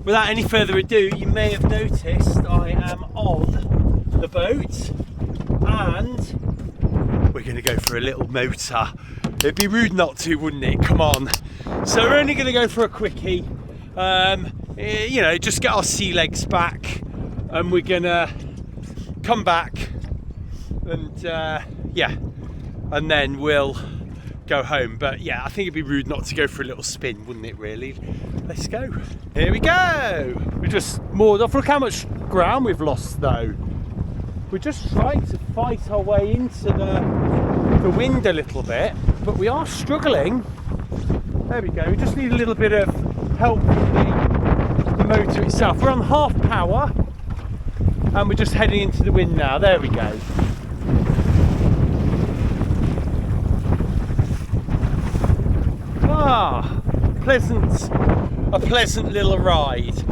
without any further ado, you may have noticed I am on the boat and we're going to go for a little motor. It'd be rude not to, wouldn't it? Come on. So we're only going to go for a quickie. You know, just get our sea legs back and we're going to come back and yeah, and then we'll go home. But yeah, I think it'd be rude not to go for a little spin, wouldn't it really? Let's go. Here we go. We just moored off. Look how much ground we've lost though. We're just trying to fight our way into the wind a little bit, but we are struggling. There we go. We just need a little bit of help with the motor itself. We're on half power and we're just heading into the wind now. There we go. Ah, a pleasant little ride.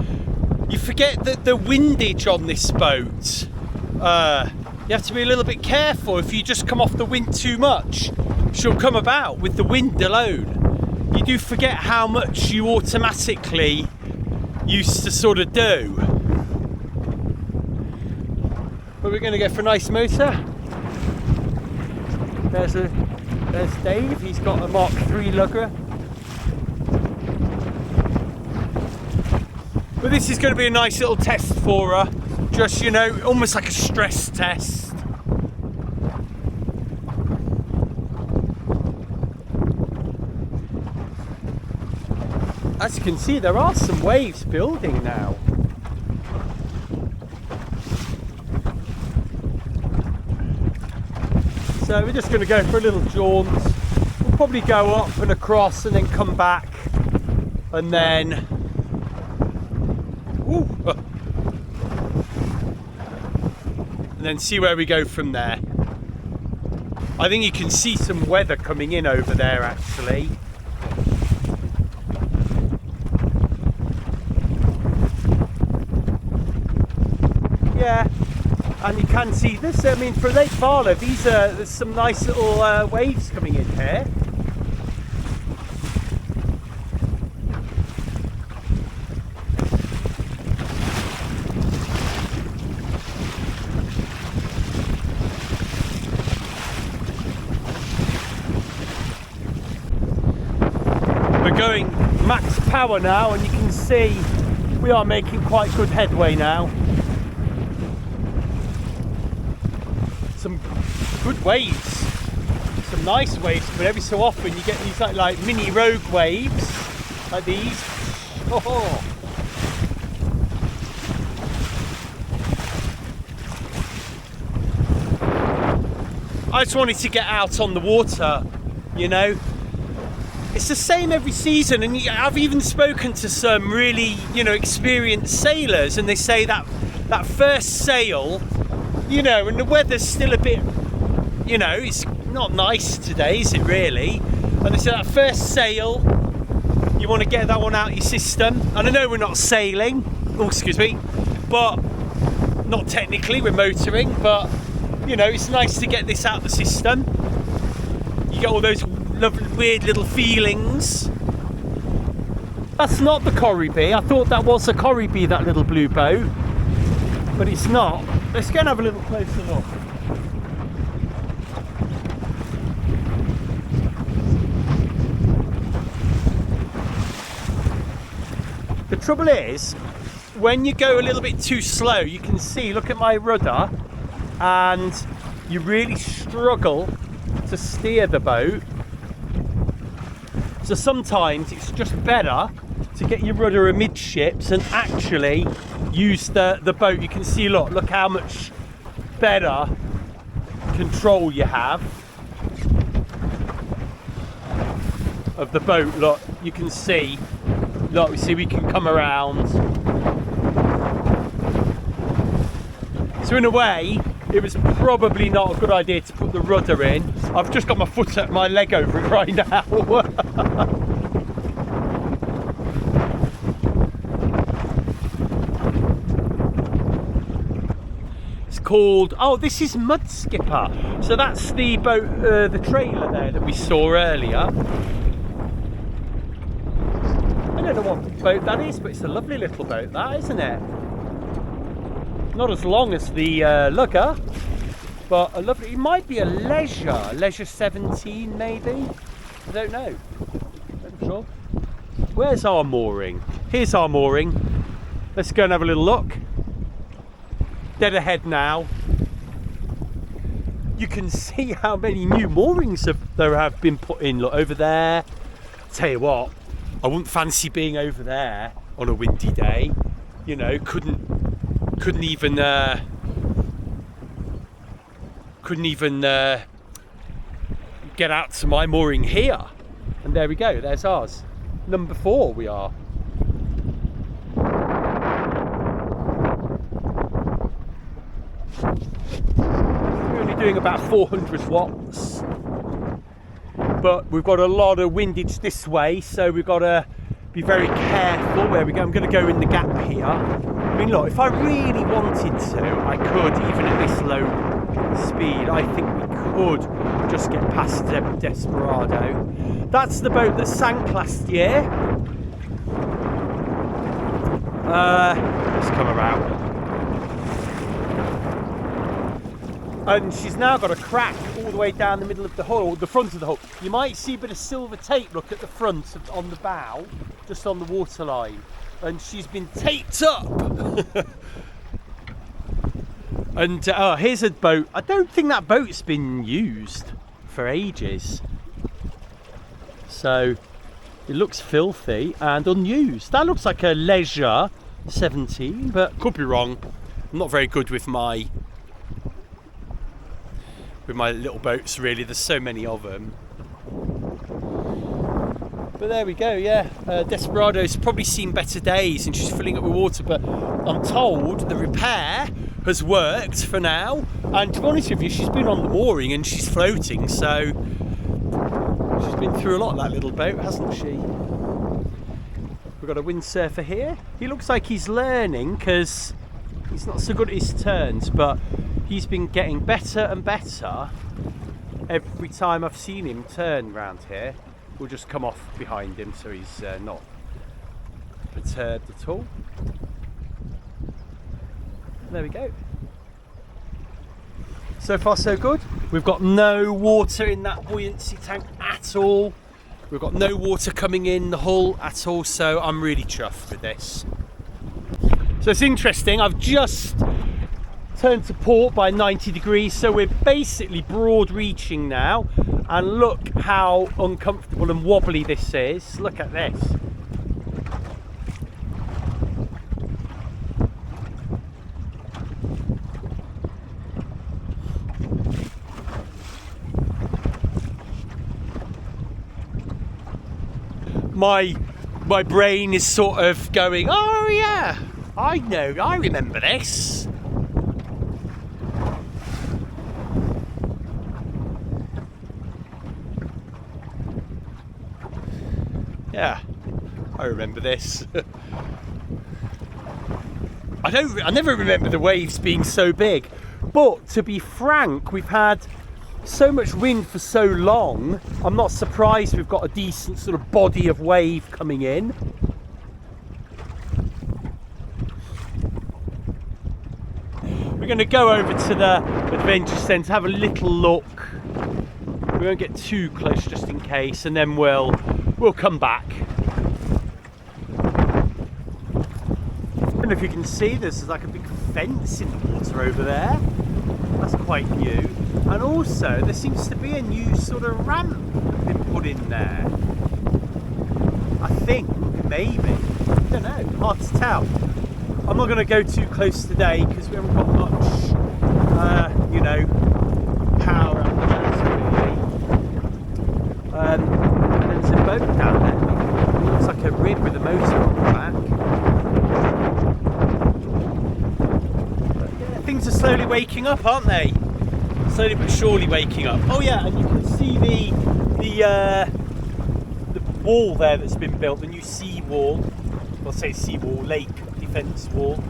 You forget that the windage on this boat, you have to be a little bit careful. If you just come off the wind too much, she'll come about with the wind alone. You do forget how much you automatically used to sort of do. But we're going to go for a nice motor. There's Dave, he's got a Mark III Lugger. But this is going to be a nice little test for her. Just, you know, almost like a stress test. As you can see, there are some waves building now. So we're just going to go for a little jaunt. We'll probably go up and across and then come back and then and then see where we go from there. I think you can see some weather coming in over there actually. Yeah, and you can see this. I mean, for Lake Barlow, there's some nice little waves coming in here. We're going max power now, and you can see we are making quite good headway now. Some good waves, some nice waves, but every so often you get these like mini rogue waves like these. Oh. I just wanted to get out on the water, you know. It's the same every season, and I've even spoken to some really, you know, experienced sailors, and they say that first sail, you know, and the weather's still a bit, you know, it's not nice today, is it really? And they say that first sail, you want to get that one out of your system. And I know we're not sailing, oh excuse me, but not technically, we're motoring, but you know, it's nice to get this out of the system. You get all those lovely weird little feelings. That's not the Corribee. I thought that was a Corribee, that little blue boat, but it's not. Let's go and have a little closer look. The trouble is, when you go a little bit too slow, you can see, look at my rudder, and you really struggle to steer the boat. So sometimes it's just better to get your rudder amidships and actually use the boat. You can see, look how much better control you have of the boat. Look, you can see, look, we see we can come around. So in a way, it was probably not a good idea to put the rudder in. I've just got my leg over it right now. It's called, oh, this is Mud Skipper. So that's the boat, the trailer there that we saw earlier. I don't know what boat that is, but it's a lovely little boat, that, isn't it? Not as long as the Lugger, but a lovely. It might be a leisure 17 maybe. I don't know. I'm sure. Where's our mooring? Here's our mooring. Let's go and have a little look. Dead ahead now. You can see how many new moorings there have been put in. Look over there. Tell you what, I wouldn't fancy being over there on a windy day. You know, couldn't even get out to my mooring here. And there we go. There's ours. Number 4 we are. We're only doing about 400 watts. But we've got a lot of windage this way, so we've got to be very careful. There we go. I'm going to go in the gap here. I mean, look, if I really wanted to, I could, even at this low speed, I think we could just get past Desperado. That's the boat that sank last year. Let's come around. And she's now got a crack all the way down the middle of the hull, the front of the hull. You might see a bit of silver tape, look at the front on the bow, just on the waterline. And she's been taped up. And here's a boat. I don't think that boat's been used for ages. So it looks filthy and unused. That looks like a leisure 17, but could be wrong. I'm not very good with my little boats, really. There's so many of them. But there we go, yeah. Desperado's probably seen better days and she's filling up with water, but I'm told the repair has worked for now. And to be honest with you, she's been on the mooring and she's floating, so she's been through a lot, that little boat, hasn't she? We've got a windsurfer here. He looks like he's learning because he's not so good at his turns, but he's been getting better and better every time I've seen him turn round here. We'll just come off behind him so he's not perturbed at all. There we go. So far so good. We've got no water in that buoyancy tank at all. We've got no water coming in the hull at all, so I'm really chuffed with this. So it's interesting, I've just turned to port by 90 degrees, so we're basically broad reaching now, and look how uncomfortable and wobbly this is. Look at this. My brain is sort of going, oh yeah, I know, I remember this. Yeah, I remember this. I never remember the waves being so big, but to be frank, we've had so much wind for so long, I'm not surprised we've got a decent sort of body of wave coming in. We're going to go over to the Adventure Centre, have a little look. We won't get too close just in case, and then we'll come back. I don't know if you can see, there's like a big fence in the water over there. That's quite new. And also there seems to be a new sort of ramp been put in there. I think, maybe. I don't know, hard to tell. I'm not going to go too close today because we haven't got much, you know, power up there. There's a boat down there. It looks like a rig with a motor on the back. But yeah, things are slowly waking up, aren't they? Slowly but surely waking up. Oh yeah, and you can see the wall there that's been built, the new sea wall. I'll say sea wall, lake defence wall.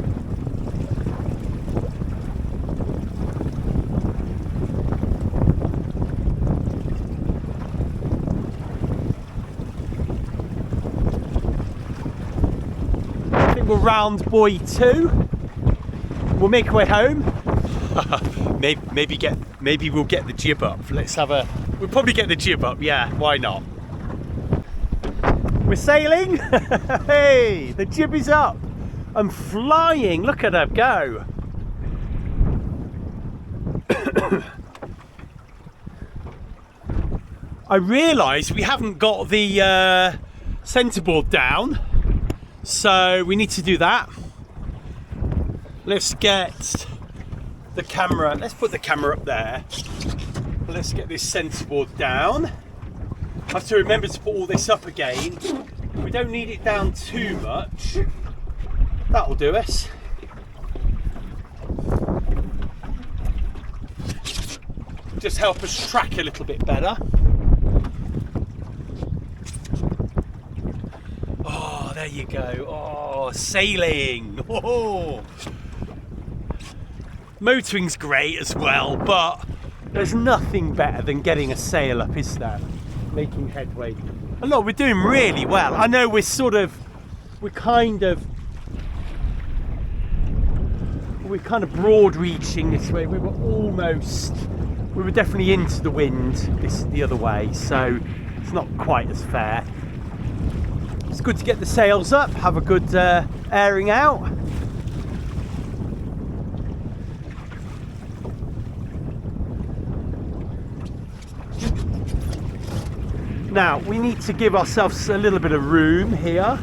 little round buoy too. We'll make our way home. maybe we'll get the jib up. We'll probably get the jib up, yeah, why not? We're sailing. Hey, the jib is up. I'm flying, look at her go. I realise we haven't got the centreboard down, so we need to do that. Let's get the camera, let's put the camera up there. Let's get this centreboard down. I have to remember to put all this up again. We don't need it down too much. That'll do us. Just help us track a little bit better. Oh, there you go. Oh, sailing. Oh. Motoring's great as well, but there's nothing better than getting a sail up, is there? Making headway. And look, we're doing really well. I know we're kind of broad reaching this way. We were definitely into the wind the other way, so it's not quite as fair. It's good to get the sails up, have a good airing out. Now, we need to give ourselves a little bit of room here.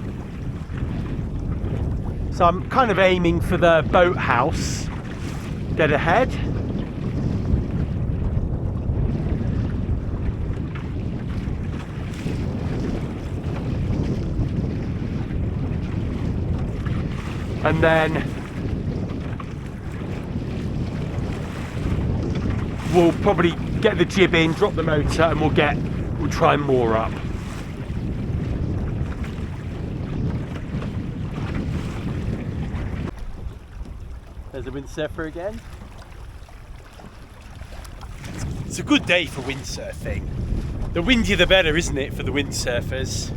So I'm kind of aiming for the boathouse dead ahead. And then we'll probably get the jib in, drop the motor, and we'll try and moor up. There's a windsurfer again. It's a good day for windsurfing. The windier the better, isn't it, for the windsurfers?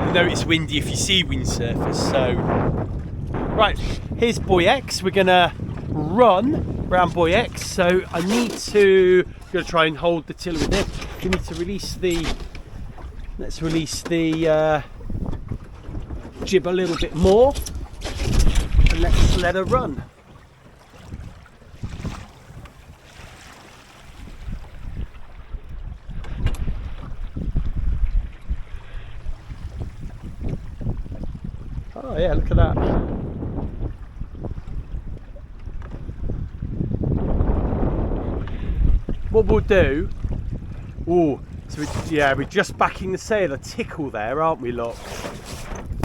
You know it's windy if you see windsurfers, so... Right, here's buoy X. We're gonna run around buoy X, so I need to... I'm gonna try and hold the tiller with it. We need to release the... Let's release the jib a little bit more. And let's let her run. Oh yeah, look at that. What we'll do, so we're just backing the sail a tickle there, aren't we, look?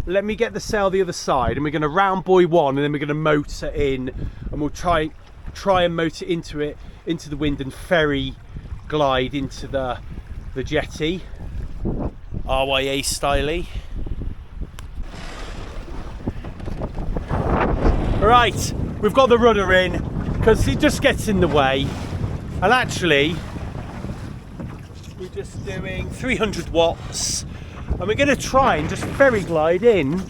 Let me get the sail the other side, and we're going to round buoy one, and then we're going to motor in, and we'll try and motor into the wind and ferry glide into the jetty, RYA styly. Right, we've got the rudder in because it just gets in the way, and actually we're just doing 300 watts, and we're going to try and just ferry glide in.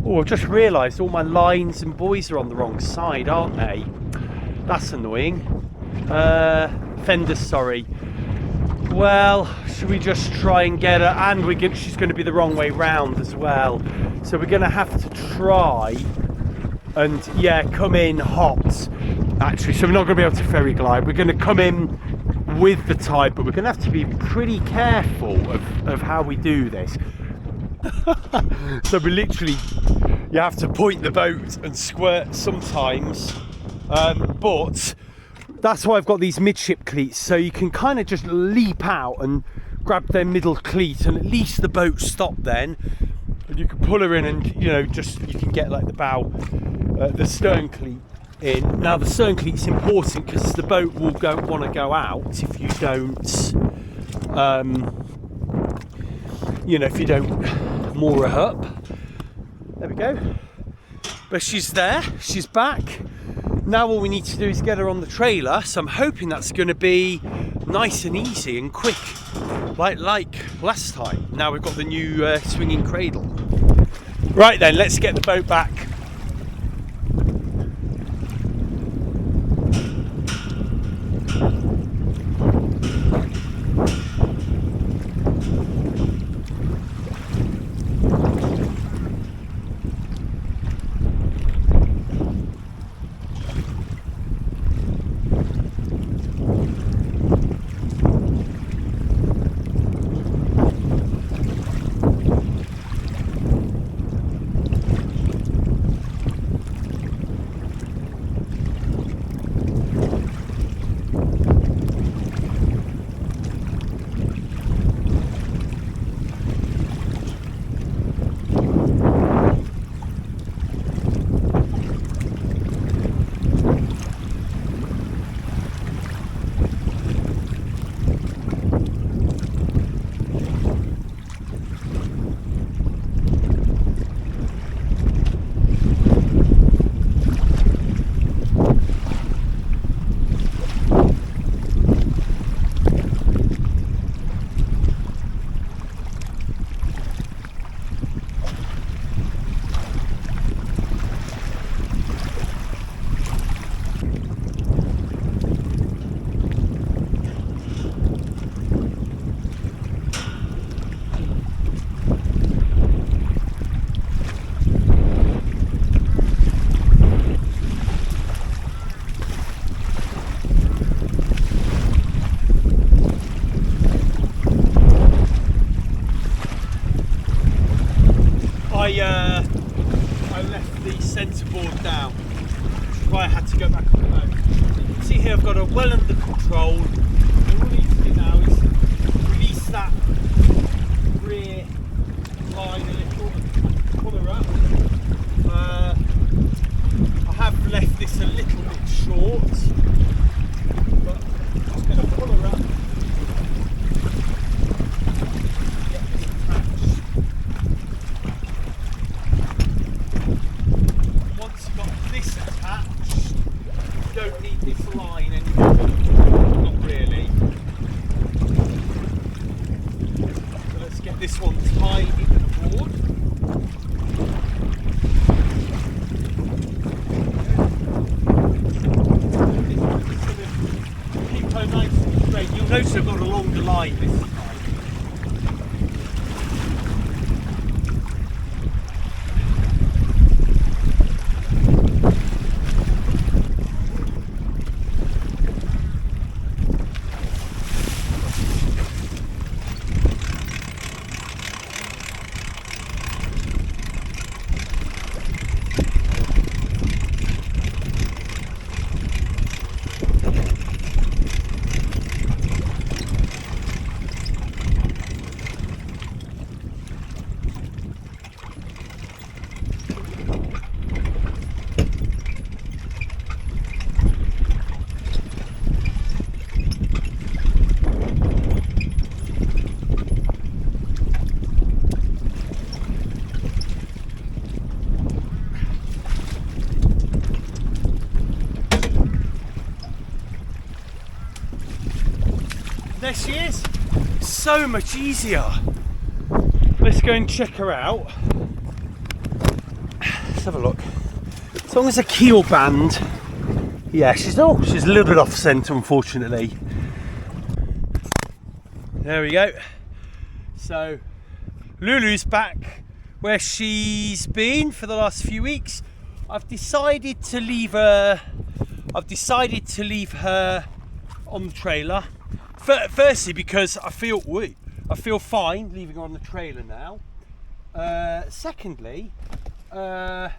Oh, I've just realised all my lines and buoys are on the wrong side, aren't they? That's annoying. Fenders, sorry. Well, should we just try and get her? And she's going to be the wrong way round as well. So we're going to have to try and, yeah, come in hot, actually. So we're not going to be able to ferry glide. We're going to come in with the tide, but we're going to have to be pretty careful of how we do this. So we literally, you have to point the boat and squirt sometimes, but that's why I've got these midship cleats, so you can kind of just leap out and grab their middle cleat, and at least the boat stop then, and you can pull her in, and you can get like the bow, the stern cleat in. Now the stern cleat's important because the boat will want to go out if you don't, if you don't moor her up. There we go. But she's there, she's back. Now all we need to do is get her on the trailer, so I'm hoping that's going to be nice and easy and quick, like last time. Now we've got the new swinging cradle. Right then, let's get the boat back. I left the centre board down, which is why I had to go back on the boat. You can see here I've got it well under control. And all I need to do now is release that rear line a little and pull her up. I have left this a little bit short, but I'm just going to pull her up. This one tied into the board. Keep her nice and straight. You'll notice I've got a longer line this time. There she is, so much easier. Let's go and check her out. Let's have a look. As long as a keel band, yeah, she's a little bit off centre, unfortunately. There we go. So Lulu's back where she's been for the last few weeks. I've decided to leave her on the trailer. Firstly, because I feel fine leaving her on the trailer now. Secondly, no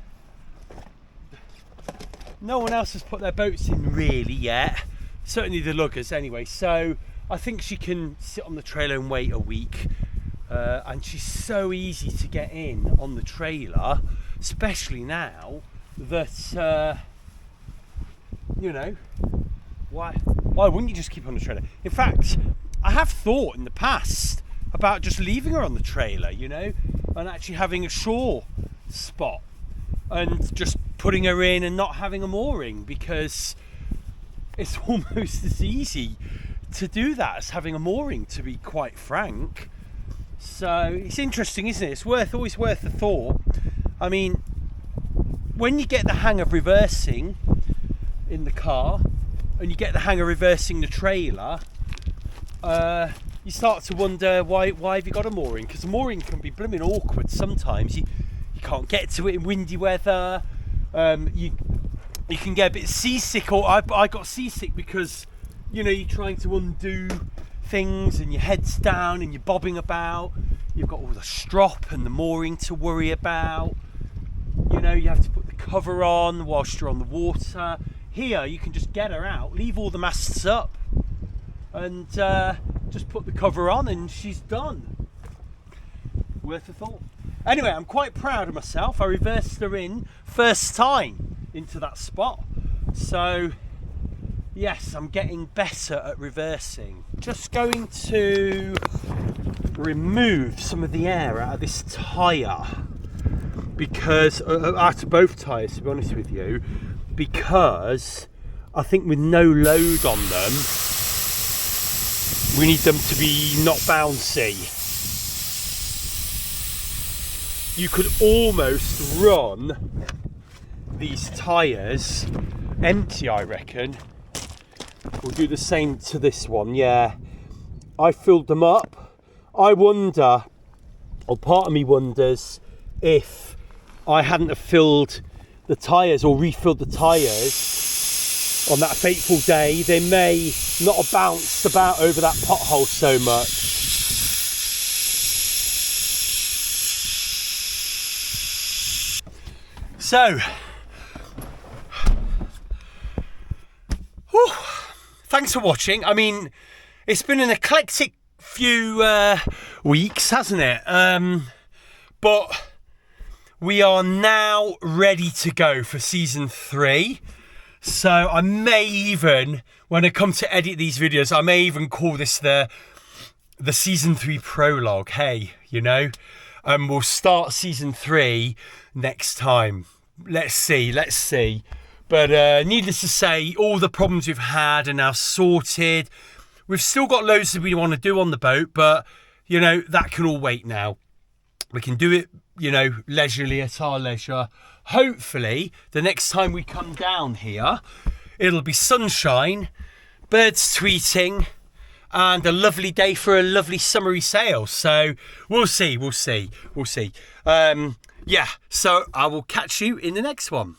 one else has put their boats in really yet. Certainly the luggers anyway. So I think she can sit on the trailer and wait a week. And she's so easy to get in on the trailer, especially now that you know. Why wouldn't you just keep her on the trailer? In fact, I have thought in the past about just leaving her on the trailer, you know, and actually having a shore spot and just putting her in and not having a mooring, because it's almost as easy to do that as having a mooring, to be quite frank. So it's interesting, isn't it? It's always worth a thought. I mean, when you get the hang of reversing in the car and you get the hang of reversing the trailer, you start to wonder why have you got a mooring? Because a mooring can be blooming awkward sometimes. You can't get to it in windy weather. You can get a bit seasick, or I got seasick because, you know, you're trying to undo things and your head's down and you're bobbing about. You've got all the strop and the mooring to worry about. You know, you have to put the cover on whilst you're on the water. Here you can just get her out, leave all the masts up, and just put the cover on and she's done. Worth a thought. Anyway, I'm quite proud of myself. I reversed her in first time into that spot. So yes, I'm getting better at reversing. Just going to remove some of the air out of this tyre, because out of both tyres, to be honest with you, because I think with no load on them, we need them to be not bouncy. You could almost run these tyres empty, I reckon. We'll do the same to this one, yeah. I filled them up. I wonder, or part of me wonders, if I hadn't have filled the tyres or refilled the tyres on that fateful day, they may not have bounced about over that pothole so much. So, whew, thanks for watching. I mean, it's been an eclectic few weeks, hasn't it? But we are now ready to go for season 3. So I may even, when I come to edit these videos, I may even call this the season 3 prologue. Hey, you know, we'll start season 3 next time. Let's see. But needless to say, all the problems we've had are now sorted. We've still got loads that we want to do on the boat, but, you know, that can all wait now. We can do it, you know, leisurely, at our leisure. Hopefully, the next time we come down here, it'll be sunshine, birds tweeting, and a lovely day for a lovely summery sail. So we'll see. Yeah, so I will catch you in the next one.